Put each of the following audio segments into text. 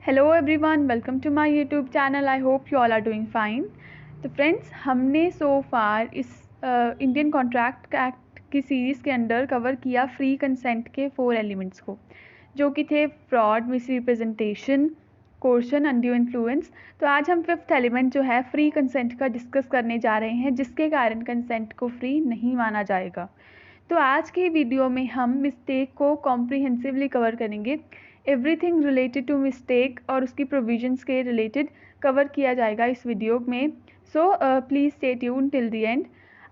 Hello everyone, welcome to my YouTube channel. I hope you all are doing fine. तो friends, हमने so far इस Indian contract act की series के under cover किया free consent के 4 elements को, जो कि थे fraud, misrepresentation, coercion, undue influence. तो आज हम 5th एलिमेंट जो है फ्री कंसेंट का डिस्कस करने जा रहे हैं, जिसके कारण कंसेंट को फ्री नहीं माना जाएगा। तो आज की वीडियो में हम मिस्टेक को कॉम्प्रिहेंसिवली कवर करेंगे। एवरीथिंग रिलेटेड टू मिस्टेक और उसकी प्रोविजंस के रिलेटेड कवर किया जाएगा इस वीडियो में। So please stay tune till the end.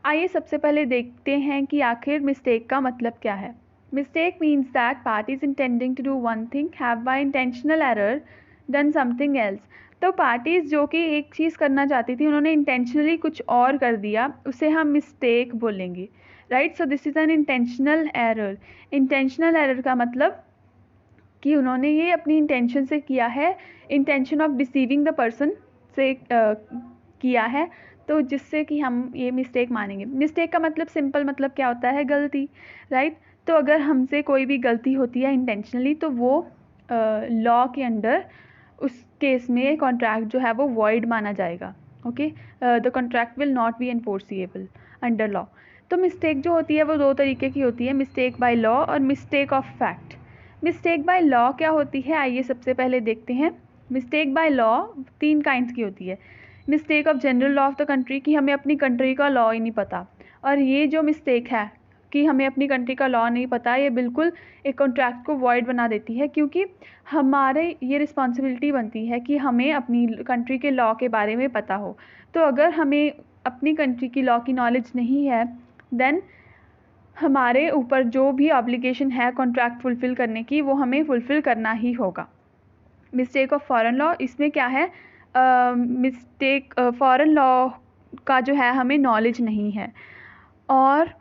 आइए सबसे पहले देखते हैं कि आखिर मिस्टेक का मतलब क्या है। Mistake means that parties intending to do one thing have by intentional error done something else. तो पार्टीज जो कि एक चीज़ करना चाहती थी, उन्होंने इंटेंशनली कुछ और कर दिया, उसे हम मिस्टेक बोलेंगे। Right, so this is an intentional error. Intentional error का मतलब कि उन्होंने ये अपनी इंटेंशन से किया है, intention of deceiving the person से किया है, तो जिससे कि हम ये मिस्टेक मानेंगे। मिस्टेक का मतलब सिंपल मतलब क्या होता है? गलती। राइट, तो अगर हमसे कोई भी गलती होती है इंटेंशनली, तो वो लॉ के अंडर उस केस में कॉन्ट्रैक्ट जो है वो वॉइड माना जाएगा। Okay, the contract will not be enforceable under law. तो मिस्टेक जो होती है वो 2 तरीके की होती है, मिस्टेक बाय लॉ और mistake of fact. Mistake by law क्या होती है, आइए सबसे पहले देखते हैं। मिस्टेक बाय लॉ 3 काइंड की होती है। Mistake of general law of the country, कि हमें अपनी कंट्री का लॉ ही नहीं पता। और ये जो मिस्टेक है कि हमें अपनी कंट्री का लॉ नहीं पता, ये बिल्कुल एक कॉन्ट्रैक्ट को वॉइड बना देती है, क्योंकि हमारे ये रिस्पॉन्सिबिलिटी बनती है कि हमें अपनी कंट्री के लॉ के बारे में पता हो। तो अगर हमें अपनी कंट्री की लॉ की नॉलेज नहीं है, देन हमारे ऊपर जो भी ऑब्लिगेशन है कॉन्ट्रैक्ट फुलफ़िल करने की, वो हमें फुलफ़िल करना ही होगा। मिस्टेक ऑफ फॉरेन लॉ, इसमें क्या है, मिस्टेक फॉरेन लॉ का जो है हमें नॉलेज नहीं है, और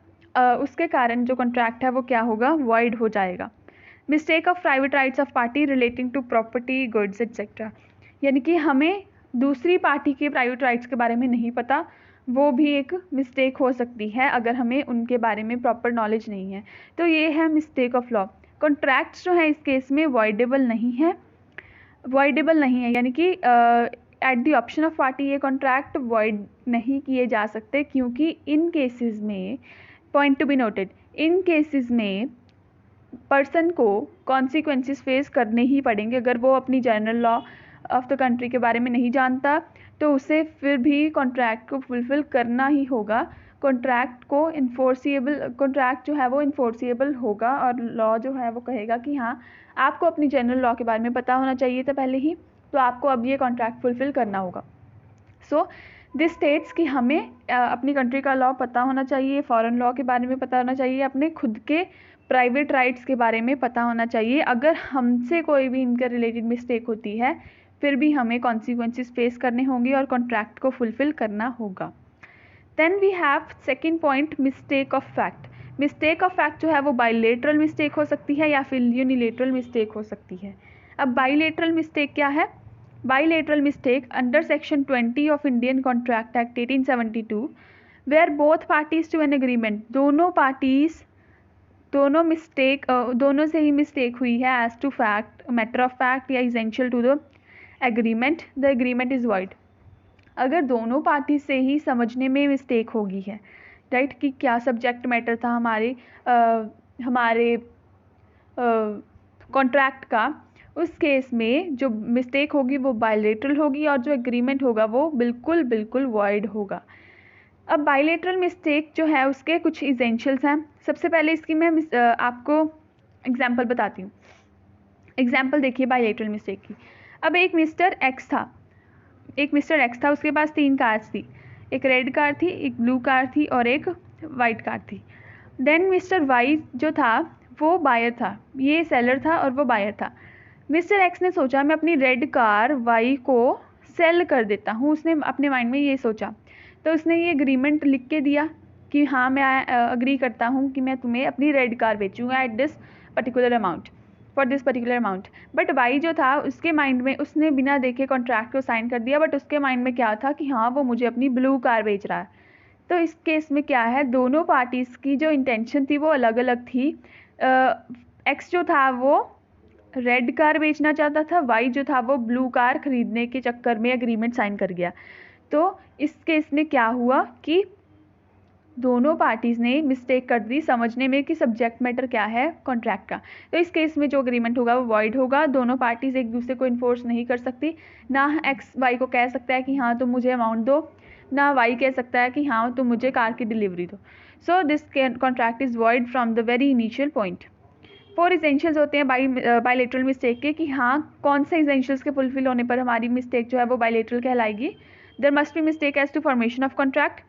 उसके कारण जो कॉन्ट्रैक्ट है वो क्या होगा, वॉइड हो जाएगा। Mistake of private rights of party relating to property, goods etcetera, यानी कि हमें दूसरी पार्टी के प्राइवेट राइट्स के बारे में नहीं पता, वो भी एक मिस्टेक हो सकती है अगर हमें उनके बारे में प्रॉपर नॉलेज नहीं है। तो ये है मिस्टेक ऑफ लॉ। कॉन्ट्रैक्ट्स जो है इस केस में वॉइडेबल नहीं है, यानी कि at the option of party ये कॉन्ट्रैक्ट वॉइड नहीं किए जा सकते, क्योंकि इन केसेस में, point to be noted, in cases में पर्सन को कॉन्सिक्वेंसेस फेस करने ही पड़ेंगे। अगर वो अपनी general law of the country के बारे में नहीं जानता, तो उसे फिर भी कॉन्ट्रैक्ट को फुलफ़िल करना ही होगा। कॉन्ट्रैक्ट जो है वो इन्फोर्सिएबल होगा, और लॉ जो है वो कहेगा कि हाँ, आपको अपनी जनरल लॉ के बारे में पता होना चाहिए था पहले ही, तो आपको अब ये कॉन्ट्रैक्ट फुलफ़िल करना होगा। सो दिस स्टेट्स कि हमें अपनी कंट्री का लॉ पता होना चाहिए, फॉरेन लॉ के बारे में पता होना चाहिए, अपने खुद के प्राइवेट राइट्स के बारे में पता होना चाहिए। अगर हमसे कोई भी इनके रिलेटेड मिस्टेक होती है, फिर भी हमें कॉन्सिक्वेंसेस फेस करने होंगे और कॉन्ट्रैक्ट को फुलफ़िल करना होगा। Then we have second point, mistake of fact. Mistake of fact जो है वो बाइलेटरल मिस्टेक हो सकती है या फिर यूनिलेटरल मिस्टेक हो सकती है। अब बाइलेटरल मिस्टेक क्या है? Bilateral mistake under Section 20 of Indian Contract Act 1872, where both parties to an agreement, दोनों से ही मिस्टेक हुई है as to fact, matter of fact या essential to the agreement, the agreement is void। अगर दोनों party से ही समझने में मिस्टेक होगी है, राइट, कि क्या सब्जेक्ट मैटर था हमारे कॉन्ट्रैक्ट का, उस केस में जो मिस्टेक होगी वो बायलेटरल होगी, और जो एग्रीमेंट होगा वो बिल्कुल वॉइड होगा। अब बायलेटरल मिस्टेक जो है उसके कुछ इसेंशियल्स हैं। सबसे पहले इसकी मैं आपको एग्जांपल बताती हूँ। एग्जांपल देखिए बायलेटरल मिस्टेक की। अब एक मिस्टर एक्स था, उसके पास 3 कार्स थी, एक रेड कार थी, एक ब्लू कार थी और एक वाइट कार थी। देन मिस्टर वाई जो था वो बायर था, ये सेलर था और वो बायर था। मिस्टर एक्स ने सोचा मैं अपनी रेड कार वाई को सेल कर देता हूँ, उसने अपने माइंड में ये सोचा। तो उसने ये एग्रीमेंट लिख के दिया कि हाँ, मैं अग्री करता हूँ कि मैं तुम्हें अपनी रेड कार बेचूंगा at this particular amount, for this particular amount. But why जो था उसके माइंड में, उसने बिना देखे कॉन्ट्रैक्ट को साइन कर दिया, बट उसके माइंड में क्या था कि हाँ, वो मुझे अपनी ब्लू कार बेच रहा है। तो इस केस में क्या है, दोनों पार्टीज़ की जो इंटेंशन थी वो अलग अलग थी। एक्स जो था वो रेड कार बेचना चाहता था, वाई जो था वो ब्लू कार खरीदने के चक्कर में एग्रीमेंट साइन कर गया। तो इस केस में क्या हुआ कि दोनों पार्टीज़ ने मिस्टेक कर दी समझने में कि सब्जेक्ट मैटर क्या है कॉन्ट्रैक्ट का। तो इस केस में जो एग्रीमेंट होगा वो वॉइड होगा। दोनों पार्टीज़ एक दूसरे को इन्फोर्स नहीं कर सकती। ना एक्स वाई को कह सकता है कि हाँ तुम मुझे अमाउंट दो, ना वाई कह सकता है कि हाँ तुम मुझे कार की डिलीवरी दो। So this contract is void from the very initial point. 4 essentials होते हैं बायलेटरल मिस्टेक के, कि हाँ कौन से इसेंशियल्स के फुलफिल होने पर हमारी मिस्टेक जो है वो बायलेटरल कहलाएगी। There must be mistake as to formation of contract.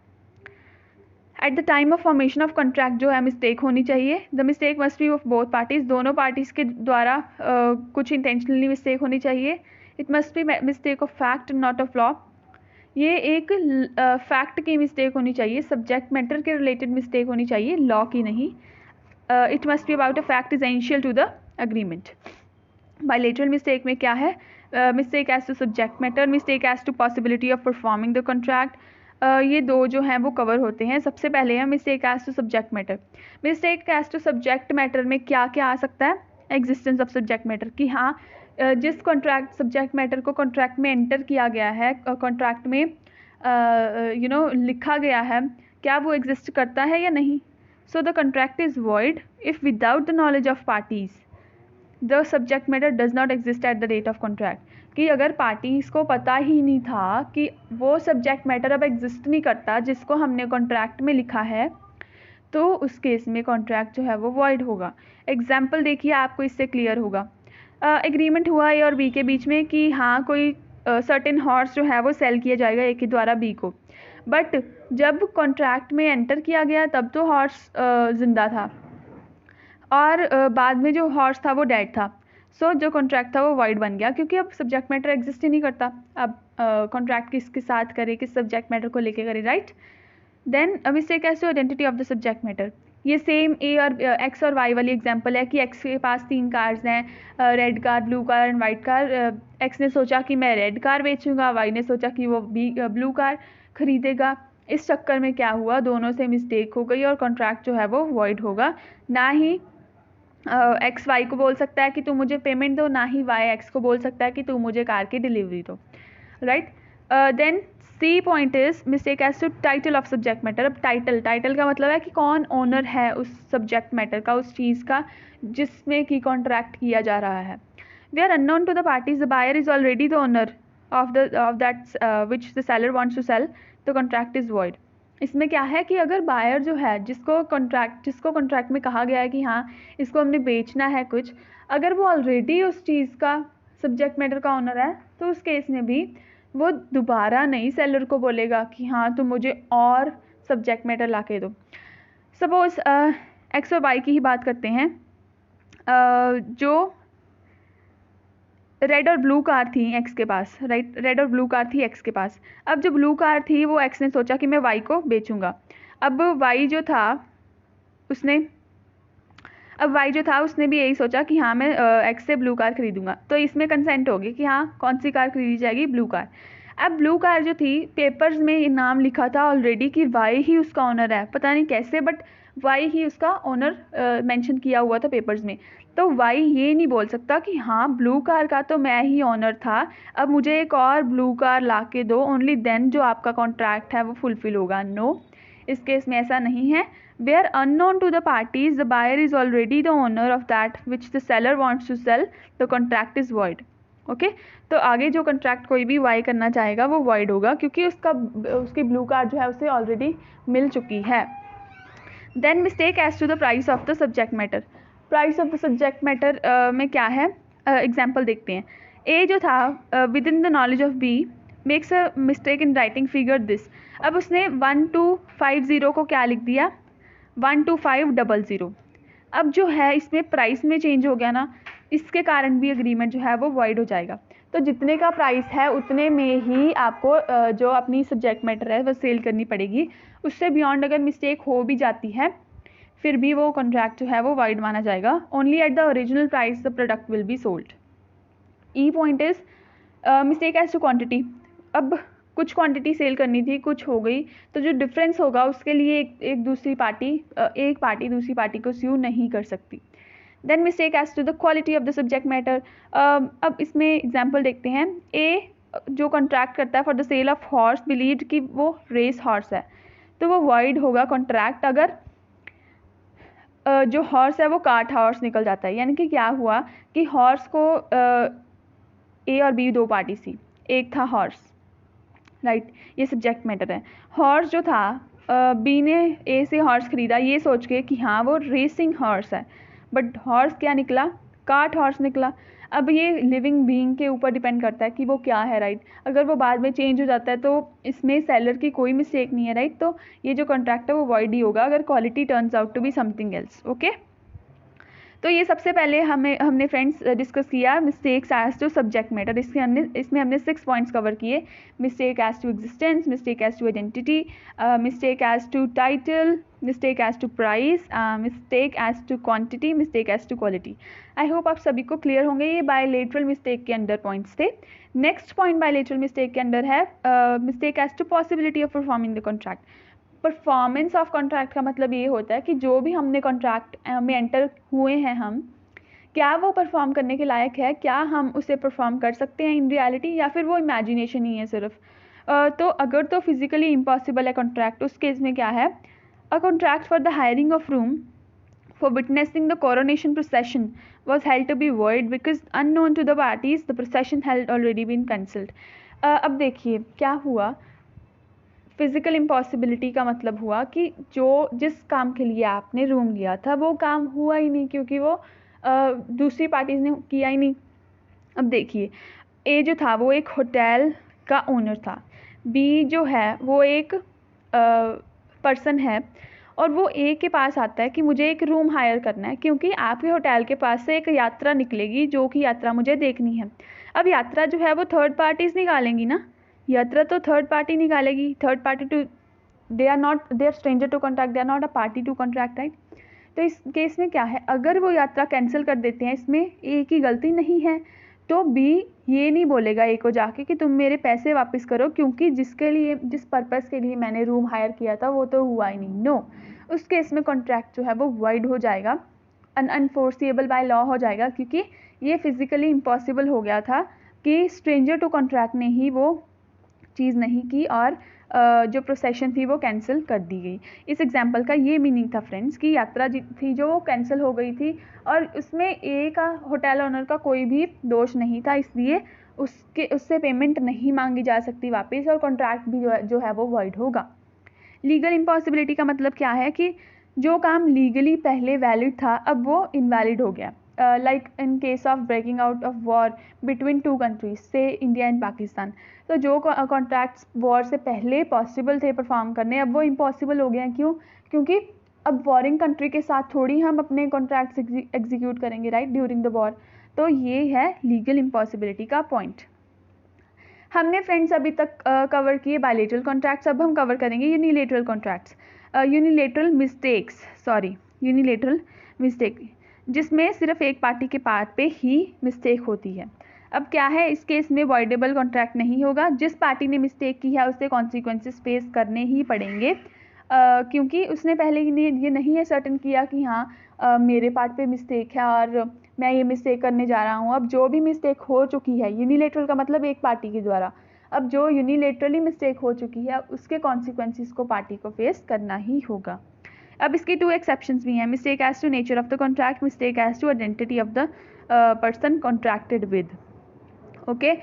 At the time of formation of contract जो है मिस्टेक होनी चाहिए। The mistake must be of both parties, दोनों पार्टीज़ के द्वारा कुछ इंटेंशनली मिस्टेक होनी चाहिए। It must be mistake of fact not of law. ये एक फैक्ट की मिस्टेक होनी चाहिए, सब्जेक्ट मैटर के रिलेटेड मिस्टेक होनी चाहिए, लॉ की नहीं। It must be about a fact essential to the agreement. Bilateral mistake में क्या है? Mistake as to subject matter, mistake as to possibility of performing the contract. ये दो जो हैं वो कवर होते हैं। सबसे पहले है mistake as to subject matter. Mistake as to subject matter में क्या क्या आ सकता है? एग्जिस्टेंस ऑफ सब्जेक्ट मैटर, कि हाँ जिस कॉन्ट्रैक्ट सब्जेक्ट मैटर को कॉन्ट्रैक्ट में एंटर किया गया है, कॉन्ट्रैक्ट में लिखा गया है, क्या वो एग्जिस्ट करता है या नहीं। So the contract is void if without the knowledge of parties the subject matter does not exist at the date of contract. कि अगर पार्टीज़ को पता ही नहीं था कि वो सब्जेक्ट मैटर अब एग्जिस्ट नहीं करता जिसको हमने कॉन्ट्रैक्ट में लिखा है, तो उस केस में कॉन्ट्रैक्ट जो है वो वॉइड होगा। एग्जाम्पल देखिए, आपको इससे क्लियर होगा। एग्रीमेंट हुआ ए और बी के बीच में कि हाँ कोई सर्टेन हॉर्स जो है वो सेल किया जाएगा ए के द्वारा बी को, बट जब कॉन्ट्रैक्ट में एंटर किया गया तब तो हॉर्स जिंदा था और बाद में जो हॉर्स था वो डेड था। सो जो कॉन्ट्रैक्ट था वो वॉइड बन गया, क्योंकि अब सब्जेक्ट मैटर एग्जिस्ट ही नहीं करता। अब कॉन्ट्रैक्ट किसके साथ करे, किस सब्जेक्ट मैटर को लेके करे, right. Then mistake as to identity of the subject matter. ये सेम ए और एक्स और वाई वाली एग्जांपल है कि एक्स के पास 3 कार्स हैं, red car, blue car and white car. X ने सोचा कि मैं रेड कार बेचूंगा, वाई ने सोचा कि वो ब्लू कार खरीदेगा। इस चक्कर में क्या हुआ, दोनों से मिस्टेक हो गई और कॉन्ट्रैक्ट जो है वो वॉइड होगा। ना ही एक्स वाई को बोल सकता है कि तू मुझे पेमेंट दो, ना ही वाई एक्स को बोल सकता है कि तू मुझे कार की डिलीवरी दो, right. Then C point is mistake as to title of subject matter. अब टाइटल का मतलब है कि कौन ओनर है उस सब्जेक्ट मैटर का, उस चीज़ का जिसमें कि कॉन्ट्रैक्ट किया जा रहा है। We are unknown to the parties, the buyer is already the owner of that which the seller wants to sell, the contract is void. इसमें क्या है कि अगर बायर जो है जिसको कॉन्ट्रैक्ट में कहा गया है कि हाँ इसको हमने बेचना है कुछ, अगर वो ऑलरेडी उस चीज़ का सब्जेक्ट मैटर का ओनर है, तो उस केस में भी वो दोबारा नहीं सेलर को बोलेगा कि हाँ तुम मुझे और सब्जेक्ट मैटर ला के दो। सपोज एक्स और वाई की ही बात करते हैं। जो रेड और ब्लू कार थी एक्स के पास, राइट, रेड और ब्लू कार थी एक्स के पास। अब जो ब्लू कार थी वो एक्स ने सोचा कि मैं वाई को बेचूंगा। अब वाई जो था उसने भी यही सोचा कि हाँ मैं एक्स से ब्लू कार खरीदूंगा। तो इसमें कंसेंट होगी कि हाँ कौन सी कार खरीदी जाएगी, ब्लू कार। अब ब्लू कार जो थी पेपर्स में नाम लिखा था ऑलरेडी कि वाई ही उसका ओनर है, पता नहीं कैसे, बट वाई ही उसका ओनर मेंशन किया हुआ था पेपर्स में। तो वाई ये नहीं बोल सकता कि हाँ ब्लू कार का तो मैं ही ओनर था, अब मुझे एक और ब्लू कार ला के दो, ओनली देन जो आपका कॉन्ट्रैक्ट है वो फुलफिल होगा। नो, इस केस में ऐसा नहीं है। Where unknown to the parties, the buyer is already the owner of that which the seller wants to sell, the contract is void. Okay, तो आगे जो कॉन्ट्रैक्ट कोई भी वाई करना चाहेगा वो वॉइड होगा, क्योंकि उसकी ब्लू कार जो है उसे ऑलरेडी मिल चुकी है। Then mistake as to the price of the subject matter. Price of the subject matter में क्या है, एग्जाम्पल देखते हैं। ए जो था within the knowledge of B makes a mistake in writing figure this. अब उसने 1250 को क्या लिख दिया, 12500। अब जो है इसमें प्राइस में चेंज हो गया ना, इसके कारण भी एग्रीमेंट जो है वो वॉइड हो जाएगा। तो जितने का प्राइस है उतने में ही आपको जो अपनी सब्जेक्ट मैटर है वो सेल करनी पड़ेगी। उससे बियॉन्ड अगर मिस्टेक हो भी जाती है फिर भी वो कॉन्ट्रैक्ट जो है वो वॉइड माना जाएगा। Only at the original price the product will be sold. E point is mistake as to quantity. अब कुछ क्वांटिटी सेल करनी थी, कुछ हो गई, तो जो डिफरेंस होगा उसके लिए एक पार्टी दूसरी पार्टी को स्यू नहीं कर सकती। Then mistake as to the quality of the subject matter. अब इसमें एग्जाम्पल देखते हैं। ए जो कॉन्ट्रैक्ट करता है for the sale of horse believed कि वो रेस हॉर्स है, तो वो वॉइड होगा कॉन्ट्रैक्ट अगर जो हॉर्स है वो कार्ट हॉर्स निकल जाता है। यानी कि क्या हुआ कि हॉर्स को ए और बी दो पार्टी थी, एक था हॉर्स, राइट, ये सब्जेक्ट मैटर है। हॉर्स जो था बी ने ए से हॉर्स खरीदा ये सोच के कि हाँ वो रेसिंग हॉर्स है, बट हॉर्स क्या निकला, कार्ट हॉर्स निकला। अब ये लिविंग बीइंग के ऊपर डिपेंड करता है कि वो क्या है, राइट। अगर वो बाद में चेंज हो जाता है तो इसमें सेलर की कोई मिस्टेक नहीं है, राइट। तो ये जो कॉन्ट्रैक्ट है वो वॉइड ही होगा अगर quality turns out to be something else. Okay, तो ये सबसे पहले हमने फ्रेंड्स डिस्कस किया mistakes as to subject matter. इसमें हमने 6 पॉइंट्स कवर किए। Mistake as to existence, mistake as to identity, mistake as to title, mistake as to price, mistake as to quantity, mistake as to quality. I hope आप सभी को clear होंगे। ये bilateral mistake के under points थे। Next point bilateral mistake के under है mistake as to possibility of performing the contract. Performance of contract का मतलब ये होता है कि जो भी हमने कॉन्ट्रैक्ट में एंटर हुए हैं हम, क्या वो परफॉर्म करने के लायक है, क्या हम उसे परफॉर्म कर सकते हैं इन रियलिटी, या फिर वो इमेजिनेशन ही है सिर्फ। तो अगर तो फिजिकली इम्पॉसिबल है कॉन्ट्रैक्ट, उस केस में क्या है, a contract for the hiring of room for witnessing the coronation procession was held to be void because unknown to the parties the procession had already been cancelled। अब देखिए क्या हुआ, physical impossibility का मतलब हुआ कि जिस काम के लिए आपने रूम लिया था वो काम हुआ ही नहीं, क्योंकि वो दूसरी पार्टीज ने किया ही नहीं। अब देखिए, ए जो था वो एक होटल का ओनर था, बी जो है वो एक पर्सन है, और वो ए के पास आता है कि मुझे एक रूम हायर करना है, क्योंकि आपके होटल के पास से एक यात्रा निकलेगी जो कि यात्रा मुझे देखनी है। अब यात्रा जो है वो थर्ड पार्टीज निकालेंगी ना, यात्रा तो थर्ड पार्टी निकालेगी। Third party to they are stranger to contract, they are not a party to contract, right. तो इस केस में क्या है, अगर वो यात्रा कैंसिल कर देते हैं, इसमें ए की गलती नहीं है, तो बी ये नहीं बोलेगा ए को जाके कि तुम मेरे पैसे वापस करो, क्योंकि जिस पर्पस के लिए मैंने रूम हायर किया था वो तो हुआ ही नहीं। नो, उस केस में कॉन्ट्रैक्ट जो है वो वाइड हो जाएगा, अनफोर्सिएबल बाय लॉ हो जाएगा, क्योंकि ये फिजिकली इम्पॉसिबल हो गया था कि स्ट्रेंजर टू कॉन्ट्रैक्ट ने ही वो चीज़ नहीं की और जो प्रोसेशन थी वो कैंसिल कर दी गई। इस एग्जाम्पल का ये मीनिंग था फ्रेंड्स कि यात्रा थी जो वो कैंसिल हो गई थी, और उसमें ए का होटल ओनर का कोई भी दोष नहीं था, इसलिए उससे पेमेंट नहीं मांगी जा सकती वापस, और कॉन्ट्रैक्ट भी जो है वो वॉइड होगा। लीगल इम्पॉसिबिलिटी का मतलब क्या है कि जो काम लीगली पहले वैलिड था अब वो इनवैलिड हो गया। Like in case of breaking out of war between two countries से इंडिया एंड पाकिस्तान, तो जो कॉन्ट्रैक्ट्स वॉर से पहले पॉसिबल थे परफॉर्म करने, अब वो इम्पॉसिबल हो गए हैं। क्यों? क्योंकि अब वॉरिंग कंट्री के साथ थोड़ी हम अपने कॉन्ट्रैक्ट्स एग्जीक्यूट करेंगे, राइट, ड्यूरिंग द वॉर। तो ये है लीगल इम्पॉसिबिलिटी का पॉइंट। हमने फ्रेंड्स अभी तक कवर किए बायलेटरल कॉन्ट्रैक्ट्स, अब हम कवर करेंगे यूनिलेटरल कॉन्ट्रैक्ट्स। यूनिलेटरल मिस्टेक जिसमें सिर्फ एक पार्टी के पार्ट पे ही मिस्टेक होती है। अब क्या है, इस केस में वॉइडेबल कॉन्ट्रैक्ट नहीं होगा, जिस पार्टी ने मिस्टेक की है उसे कॉन्सिक्वेंसेस फेस करने ही पड़ेंगे, क्योंकि उसने पहले ये नहीं है सर्टन किया कि हाँ मेरे पार्ट पे मिस्टेक है और मैं ये मिस्टेक करने जा रहा हूँ। अब जो भी मिस्टेक हो चुकी है, यूनिलेटरल का मतलब एक पार्टी के द्वारा, अब जो यूनिलेटरली मिस्टेक हो चुकी है उसके कॉन्सिक्वेंसेस को पार्टी को फेस करना ही होगा। अब इसके 2 एक्सेप्शंस भी हैं, mistake as to nature of the contract, mistake as to identity of the person contracted with. Okay,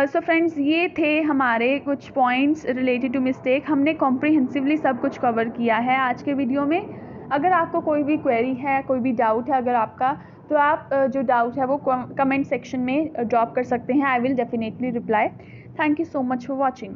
so friends ये थे हमारे कुछ पॉइंट्स रिलेटेड टू मिस्टेक। हमने कॉम्प्रिहेंसिवली सब कुछ कवर किया है आज के वीडियो में। अगर आपको कोई भी क्वेरी है, कोई भी डाउट है अगर आपका, तो आप जो डाउट है वो कमेंट सेक्शन में ड्रॉप कर सकते हैं। I will definitely reply. Thank you so much for watching.